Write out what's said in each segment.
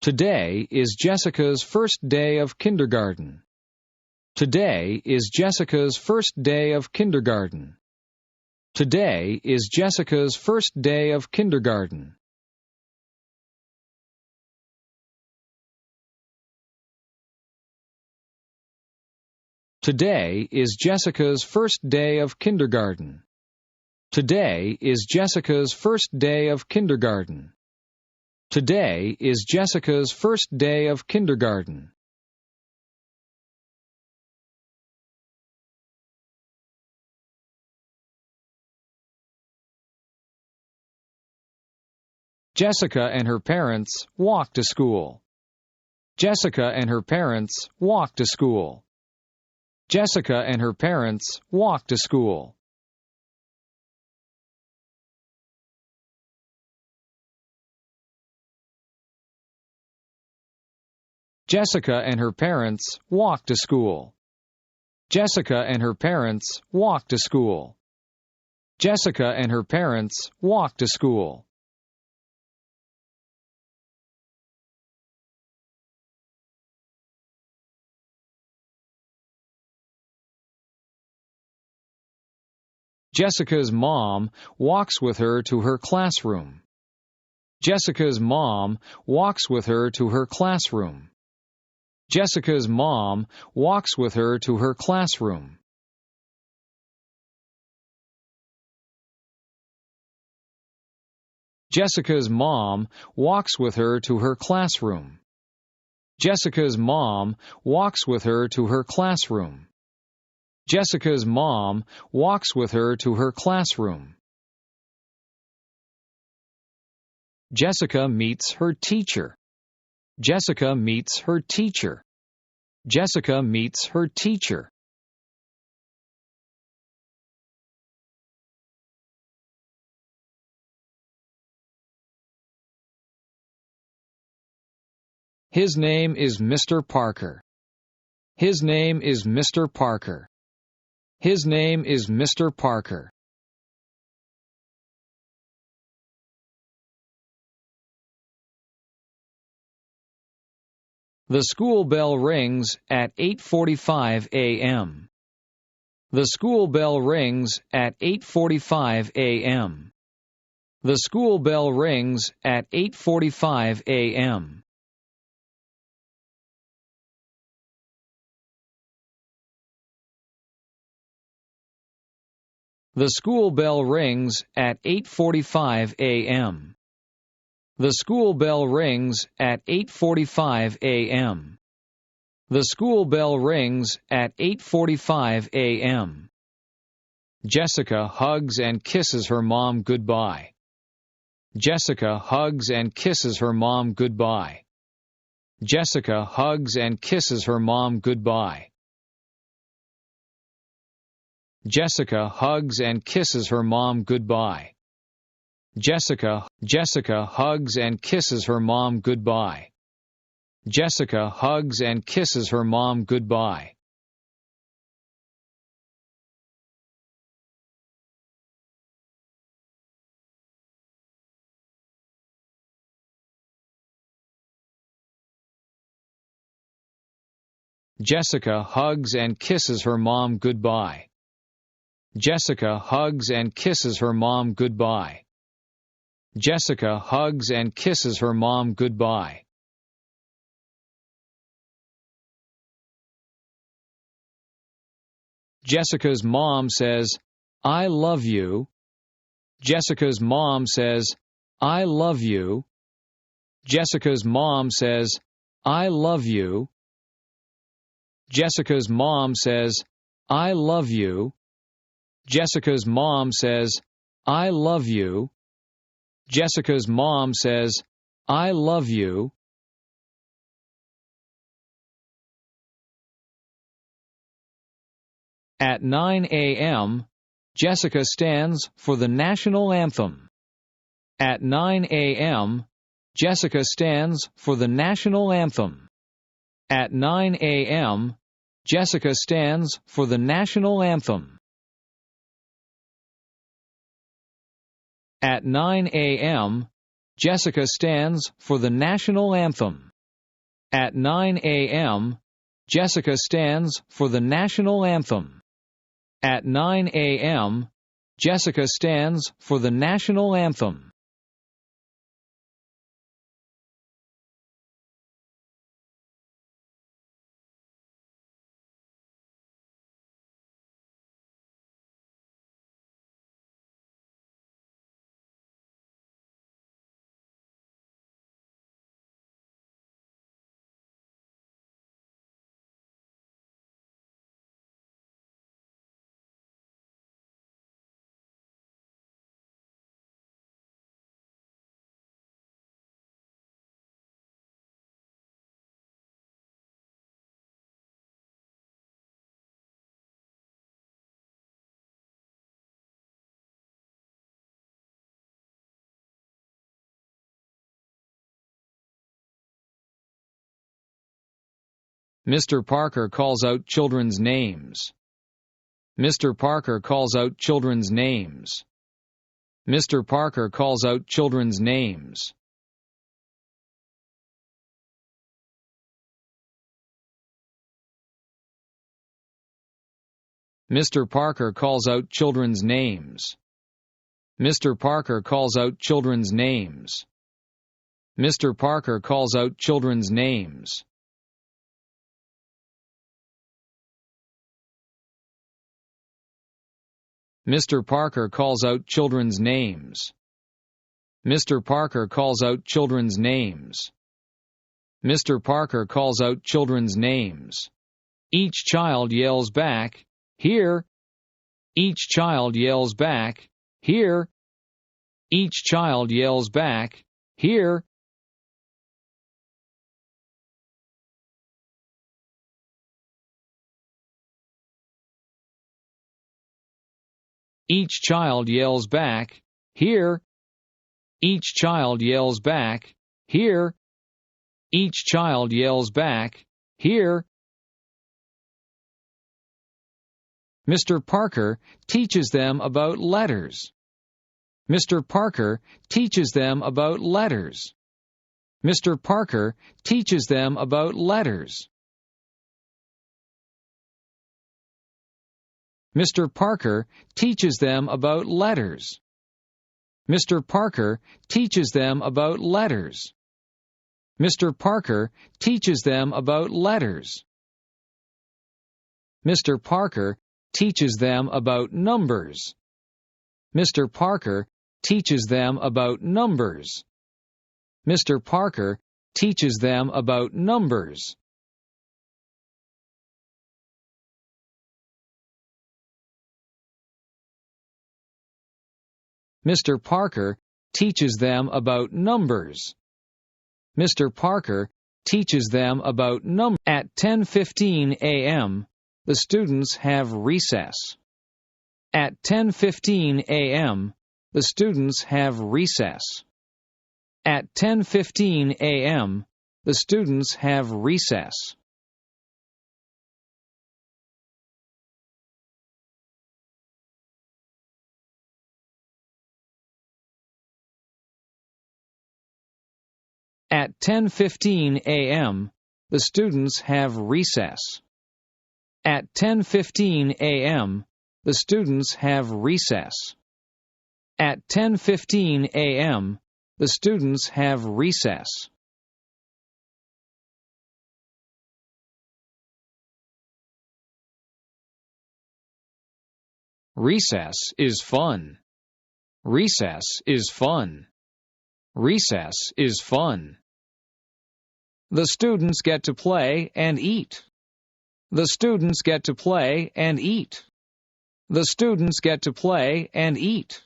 Today is Jessica's first day of kindergarten. Today is Jessica's first day of kindergarten. Today is Jessica's first day of kindergarten. Today is Jessica's first day of kindergarten. Today is Jessica's first day of kindergarten. Today is Jessica's first day of kindergarten. Jessica and her parents walk to school. Jessica and her parents walk to school. Jessica and her parents walk to school. Jessica and her parents walk to school. Jessica and her parents walk to school. Jessica and her parents walk to school. Jessica's mom walks with her to her classroom. Jessica's mom walks with her to her classroom. Jessica's mom walks with her to her classroom. Jessica's mom walks with her to her classroom. Jessica's mom walks with her to her classroom. Jessica's mom walks with her to her classroom. Jessica meets her teacher. Jessica meets her teacher. Jessica meets her teacher. His name is Mr. Parker. His name is Mr. Parker. His name is Mr. Parker. The school bell rings at 8:45 a.m. The school bell rings at 8:45 a.m. The school bell rings at 8:45 a.m. The school bell rings at 8:45 a.m. The school bell rings at 8:45 a.m. The school bell rings at 8:45 a.m. Jessica hugs and kisses her mom goodbye. Jessica hugs and kisses her mom goodbye. Jessica hugs and kisses her mom goodbye. Jessica hugs and kisses her mom goodbye. Jessica hugs and kisses her mom goodbye. Jessica hugs and kisses her mom goodbye. Jessica hugs and kisses her mom goodbye. Jessica hugs and kisses her mom goodbye. Jessica hugs and kisses her mom goodbye. Jessica's mom says, "I love you." Jessica's mom says, "I love you." Jessica's mom says, "I love you." Jessica's mom says, "I love you." Jessica's mom says, "I love you." Jessica's mom says, "I love you." At 9 a.m., Jessica stands for the national anthem. At 9 a.m., Jessica stands for the national anthem. At 9 a.m., Jessica stands for the national anthem. At 9 a.m., Jessica stands for the national anthem. At 9 a.m., Jessica stands for the national anthem. At 9 a.m., Jessica stands for the national anthem. Mr. Parker calls out children's names. Mr. Parker calls out children's names. Mr. Parker calls out children's names. Mr. Parker calls out children's names. Mr. Parker calls out children's names. Mr. Parker calls out children's names. Mr. Parker calls out children's names. Mr. Parker calls out children's names. Mr. Parker calls out children's names. Each child yells back, "Here!" Each child yells back, "Here!" Each child yells back, "Here!" Each child yells back, "Here!" Each child yells back, "Here!" Each child yells back, "Here!" Mr. Parker teaches them about letters. Mr. Parker teaches them about letters. Mr. Parker teaches them about letters. Mr. Parker teaches them about letters. Mr. Parker teaches them about letters. Mr. Parker teaches them about letters. Mr. Parker teaches them about numbers. Mr. Parker teaches them about numbers. Mr. Parker teaches them about numbers. Mr. Parker teaches them about numbers. Mr. Parker teaches them about numbers. At 10:15 a.m., the students have recess. At 10:15 a.m., the students have recess. At 10:15 a.m., the students have recess. At 10:15 a.m., the students have recess. At 10:15 a.m., the students have recess. At 10:15 a.m., the students have recess. Recess is fun. Recess is fun. Recess is fun. The students get to play and eat. The students get to play and eat. The students get to play and eat.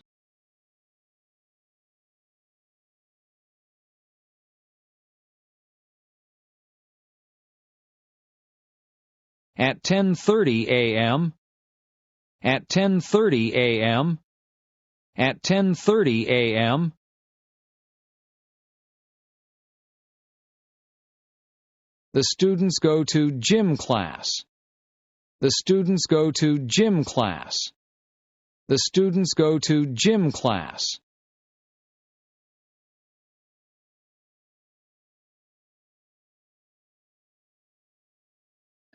At 10:30 a.m. At 10:30 a.m. At 10:30 a.m. The students go to gym class. The students go to gym class. The students go to gym class.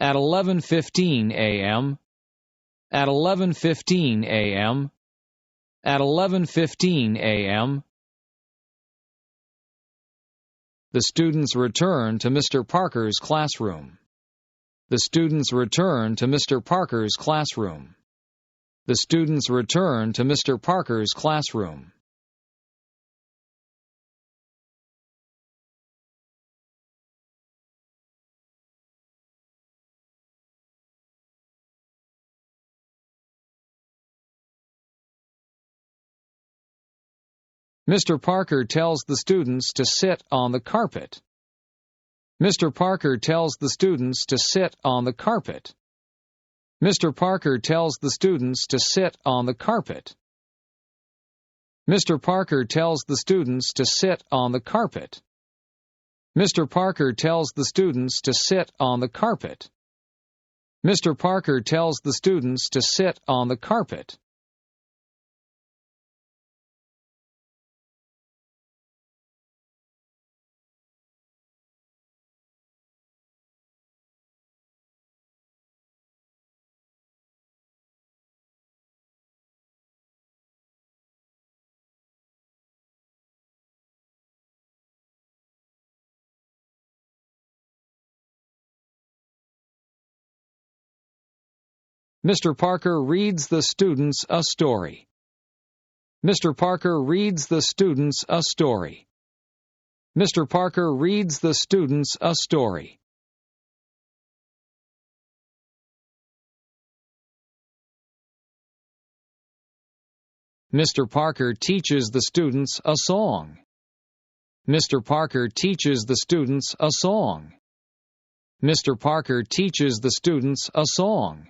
At 11:15 a.m. At 11:15 a.m. At 11:15 a.m. The students return to Mr. Parker's classroom. The students return to Mr. Parker's classroom. The students return to Mr. Parker's classroom. Mr. Parker tells the students to sit on the carpet. Mr. Parker tells the students to sit on the carpet. Mr. Parker tells the students to sit on the carpet. Mr. Parker tells the students to sit on the carpet. Mr. Parker tells the students to sit on the carpet. Mr. Parker tells the students to sit on the carpet. Mr. Parker reads the students a story. Mr. Parker reads the students a story. Mr. Parker reads the students a story. Mr. Parker teaches the students a song. Mr. Parker teaches the students a song. Mr. Parker teaches the students a song.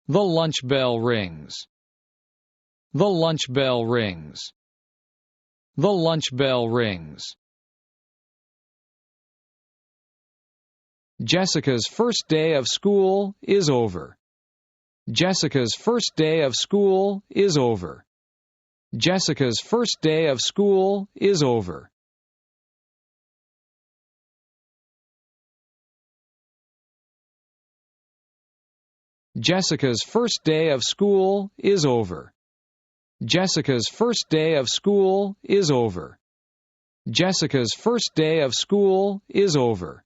The lunch bell rings. The lunch bell rings. The lunch bell rings. Jessica's first day of school is over. Jessica's first day of school is over. Jessica's first day of school is over. Jessica's first day of school is over. Jessica's first day of school is over. Jessica's first day of school is over.